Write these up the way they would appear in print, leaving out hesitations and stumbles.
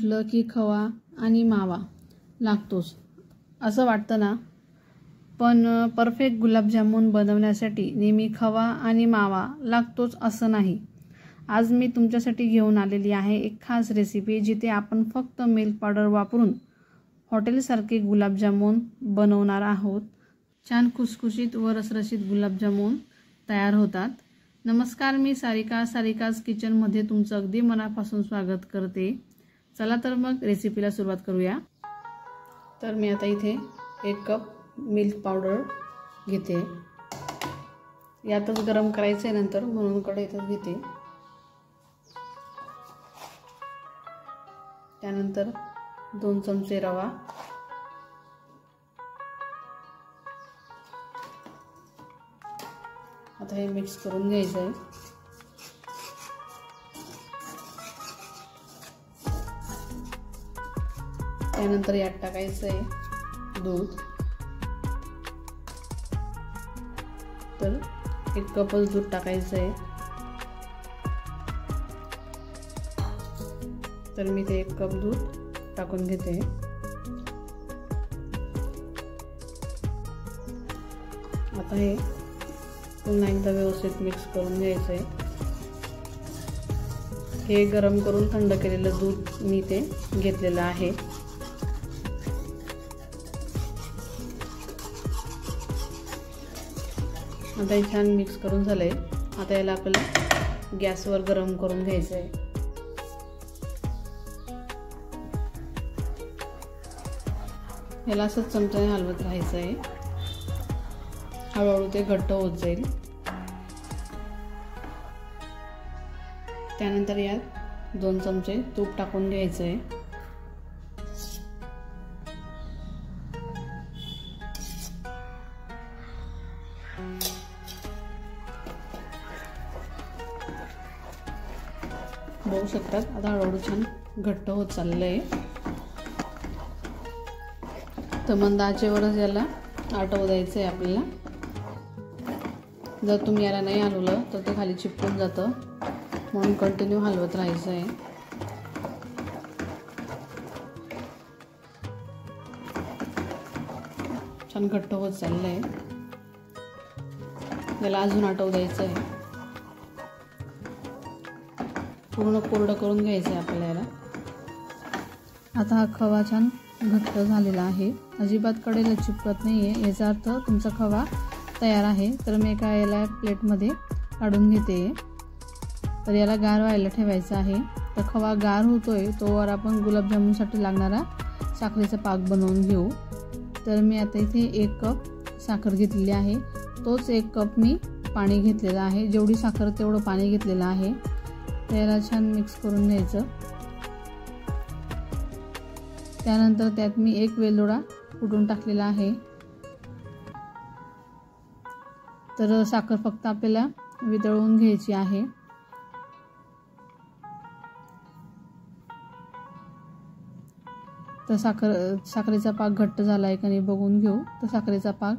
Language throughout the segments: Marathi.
म्हटलं की खवा आणि मावा लागतोच असं वाटतं ना, पण परफेक्ट गुलाबजामुन बनवण्यासाठी नेहमी खवा आणि मावा लागतोच असं नाही। आज मी तुमच्यासाठी घेऊन आलेली आहे एक खास रेसिपी, जिथे आपण फक्त मिल्क पावडर वापरून हॉटेलसारखे गुलाबजामुन बनवणार आहोत। छान खुसखुशीत व रसरशीत गुलाबजामुन तयार होतात। नमस्कार, मी सारिकाज किचनमध्ये तुमचं अगदी मनापासून स्वागत करते। चला तर मग रेसिपीला सुरुवात करूया। तर मी आता इथे 1 कप मिल्क पावडर घेते। यातच गरम करायचं आहे नंतर, म्हणून कढईतच घेते। त्यानंतर 2 चमचे रवा, आता हे मिक्स करून घ्यायचं आहे। त्यानंतर यात टाकायचं आहे दूध। तर 1 कपच दूध टाकायचं आहे। तर मी ते 1 कप दूध टाकून घेते। आता हे पुन्हा एकदा व्यवस्थित मिक्स करून घ्यायचं आहे। हे गरम करून थंड केलेलं दूध मी ते घेतलेलं आहे। आता हे छान मिक्स करून झालंय। आता याला आपल्याला गॅसवर गरम करून घ्यायचं आहे। याला असंच चमच्याने हलवत राहायचं आहे। हळूहळू ते घट्ट होत जाईल। त्यानंतर यात 2 चमचे तूप टाकून घ्यायचं आहे। बघू शकतात आता हळूहळू छान घट्ट होत चाललं आहे। तर मंद आचेवरच याला आटवू द्यायचं आहे आपल्याला। जर तुम्ही याला नाही हलवलं तर ते खाली चिपकून जातं, म्हणून कंटिन्यू हलवत राहायचं आहे। छान घट्ट होत चाललं आहे। याला अजून आटवू द्यायचं आहे। पूर्ण कोरडं करून घ्यायचं आहे आपल्याला याला। आता हा खवा छान घट्ट झालेला आहे, अजिबात कडेला चिपकत नाही आहे। याचा अर्थ तुमचा खवा तयार आहे। तर मी एका याला प्लेटमध्ये काढून घेते। तर याला गार व्हायला ठेवायचं आहे। तर खवा गार होतोय तोवर आपण गुलाबजामुनसाठी लागणारा साखरेचा पाक बनवून घेऊ। तर मी आता इथे 1 कप साखर घेतलेली आहे। तोच 1 कप मी पाणी घेतलेलं आहे। जेवढी साखर तेवढं पाणी घेतलेलं आहे। तर याला छान मिक्स करून घ्यायचं। त्यानंतर त्यात मी 1 वेलदोडा कुटून टाकलेला आहे। तर साखर फक्त आपल्याला वितळवून घ्यायची आहे। तर साखरेचा पाक घट्ट झाला आहे का नाही बघून घेऊ। तर साखरेचा पाक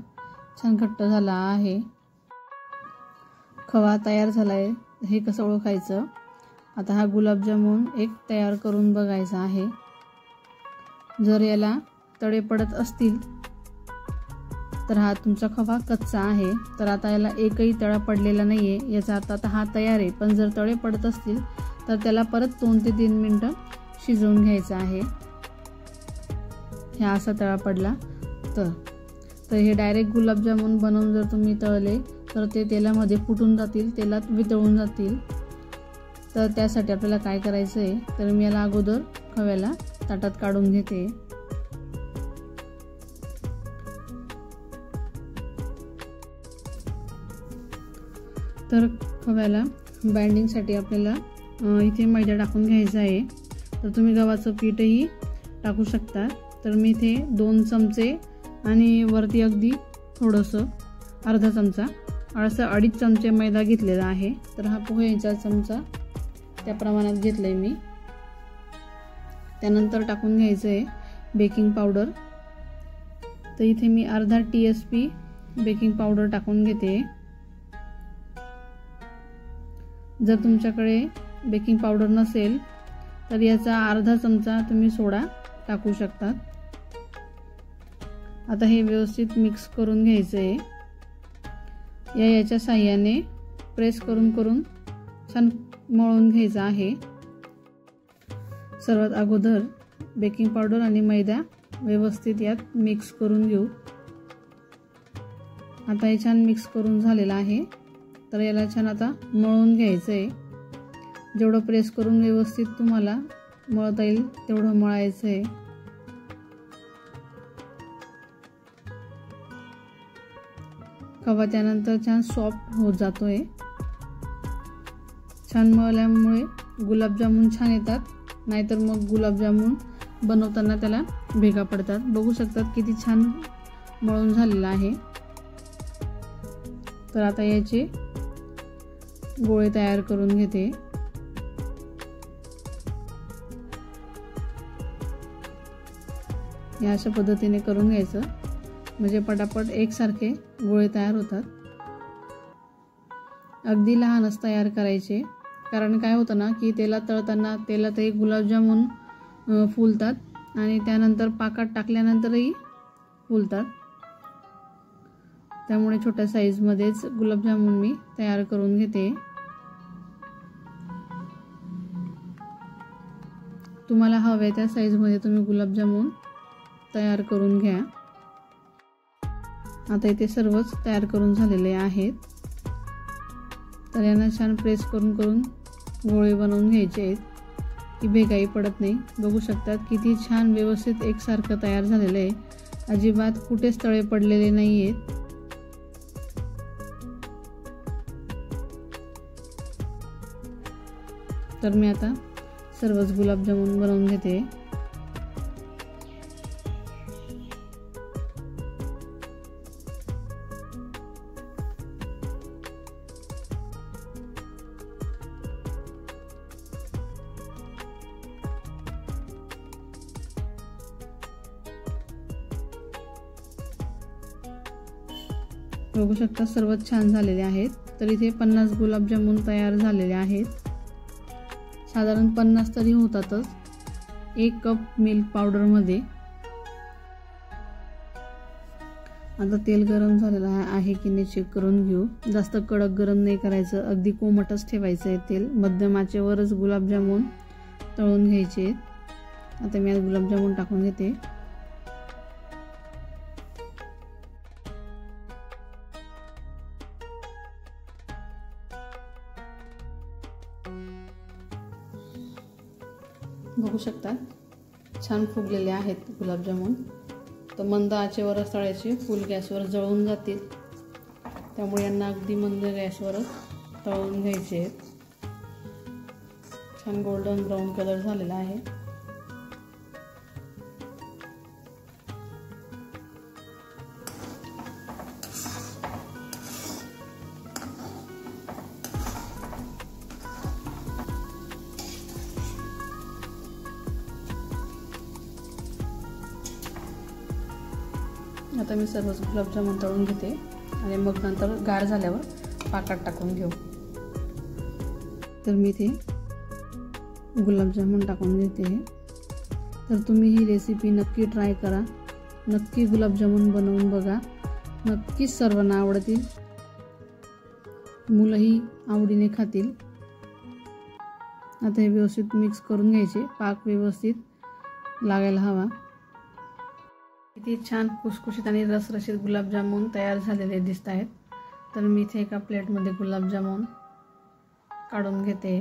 छान घट्ट झाला आहे। खवा तयार झाला आहे, हे कसं ओळखायचं? आता हा गुलाबजामुन एक तयार करून बघायचा आहे। जर याला तडे पडत असतील तर हा तुमचा खवा कच्चा आहे। तर आता याला एकही तडा पडलेला नाहीये, याचा अर्थ आता हा तयार आहे। पण जर तडे पडत असतील तर त्याला परत 2 ते 3 मिनिटं शिजवून घ्यायचं आहे। ह्या असा तळा पडला तर हे डायरेक्ट गुलाबजामुन बनवून जर तुम्ही तळले तर ते तेलामध्ये फुटून जातील, तेलात वितळून जातील। तर त्यासाठी आपल्याला काय करायचं आहे, तर मी याला अगोदर खव्याला ताटात काढून घेते। तर खव्याला बाइंडिंगसाठी आपल्याला इथे मैदा टाकून घ्यायचा आहे। तर तुम्ही गव्हाचं पीठही टाकू शकता। तर मी इथे 2 चमचे आणि वरती अगदी थोडंसं अर्धा चमचा असं 2.5 चमचे मैदा घेतलेला आहे। तर हा पोह्याचा चमचा त्या प्रमाणात घेतलंय मी। त्यानंतर टाकून घ्यायचं आहे बेकिंग पावडर। तर इथे मी अर्धा टीएसपी बेकिंग पावडर टाकून घेते। जर तुमच्याकडे बेकिंग पावडर नसेल तर याचा अर्धा चमचा तुम्ही सोडा टाकू शकता। आता हे व्यवस्थित मिक्स करून घ्यायचं आहे। याच्या साहाय्याने प्रेस करून करून छान मळून घ्यायचं आहे। सर्वात अगोदर बेकिंग पावडर आणि मैदा व्यवस्थित यात मिक्स करून घेऊ। आता हे छान मिक्स करून झालेलं आहे, तर याला छान आता मळून घ्यायचं आहे। जेवढं प्रेस करून व्यवस्थित तुम्हाला मळता येईल तेवढं मळायचं आहे। खवा त्यानंतर छान सॉफ्ट होत जातोय। छान मळल्यामुळे गुलाबजामुन छान येतात, नाहीतर मग गुलाबजामुन बनवताना त्याला भेगा पडतात। बघू शकतात किती छान मळून झालेला आहे। तर आता याचे गोळे तयार करून घेते। या अशा पद्धतीने करून घ्यायचं, म्हणजे पटापट एकसारखे गोळे तयार होतात। अगदी लहानच तयार करायचे, कारण काय होतं ना की तेलात तळताना तेलात एक गुलाबजामुन फुलतात आणि त्यानंतर पाकात टाकल्यानंतरही फुलतात। त्यामुळे छोट्या साईजमध्येच गुलाबजामुन मी तयार करून घेते। तुम्हाला हवे त्या साईजमध्ये तुम्ही गुलाबजामुन तयार करून घ्या। आता इथे सर्वच तयार करून झालेले आहेत, तर यांना छान प्रेस करून करून गोळे बनवून घ्यायचे आहेत की भेगाही पडत नाही। बघू शकतात किती छान व्यवस्थित एकसारखं तयार झालेलं आहे, अजिबात कुठेच तळे पडलेले नाही आहेत। तर मी आता सर्वच गुलाबजामुन बनवून घेते। बघू शकता सर्वच छान झालेले आहेत। तर इथे 50 गुलाबजामुन तयार झालेले आहेत। साधारण 50 तरी होतातच 1 कप मिल्क पावडर मध्ये। आता तेल गरम झालेलं आहे की नाही चेक करून घेऊ। जास्त कडक गरम नाही करायचं, अगदी कोमटच ठेवायचं आहे तेल। मध्यम आचेवरच गुलाबजामुन तळून घ्यायचे आहेत। आता मी आज गुलाबजामुन टाकून घेते। बघू शकता छान फुगलेले आहेत गुलाबजामुन। तर मंद आचेवरच तळायचे, फुल गॅसवर जळून जातील, त्यामुळे यांना अगदी मंद गॅसवरच तळून घ्यायचे आहेत। छान गोल्डन ब्राऊन कलर झालेला आहे। आता मी सर्वच गुलाबजामुन तळून घेते आणि मग नंतर गार झाल्यावर पाकात टाकून घेऊ। तर मी इथे गुलाबजामुन टाकून घेते। तर तुम्ही ही रेसिपी नक्की ट्राय करा, नक्की गुलाबजामुन बनवून बघा, नक्कीच सर्वांना आवडतील, मुलंही आवडीने खातील। आता हे व्यवस्थित मिक्स करून घ्यायचे, पाक व्यवस्थित लागायला हवा। किती छान खुसखुशीत आणि रसरशीत गुलाबजामुन तयार झालेले दिसत आहेत। तर मी इथे एका प्लेटमध्ये गुलाबजामुन काढून घेते।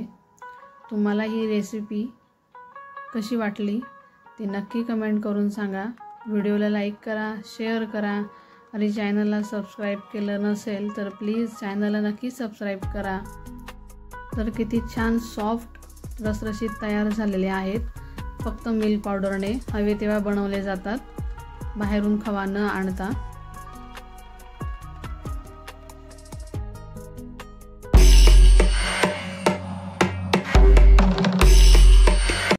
तुम्हाला ही रेसिपी कशी वाटली ते नक्की कमेंट करून सांगा। व्हिडिओला लाईक करा, शेअर करा आणि चॅनलला सबस्क्राईब केलं नसेल तर प्लीज चॅनलला नक्की सबस्क्राईब करा। तर किती छान सॉफ्ट रसरशीत तयार झालेले आहेत। फक्त मिल्क पावडरने हवे तेव्हा बनवले जातात, बाहेरून खवा न आणता।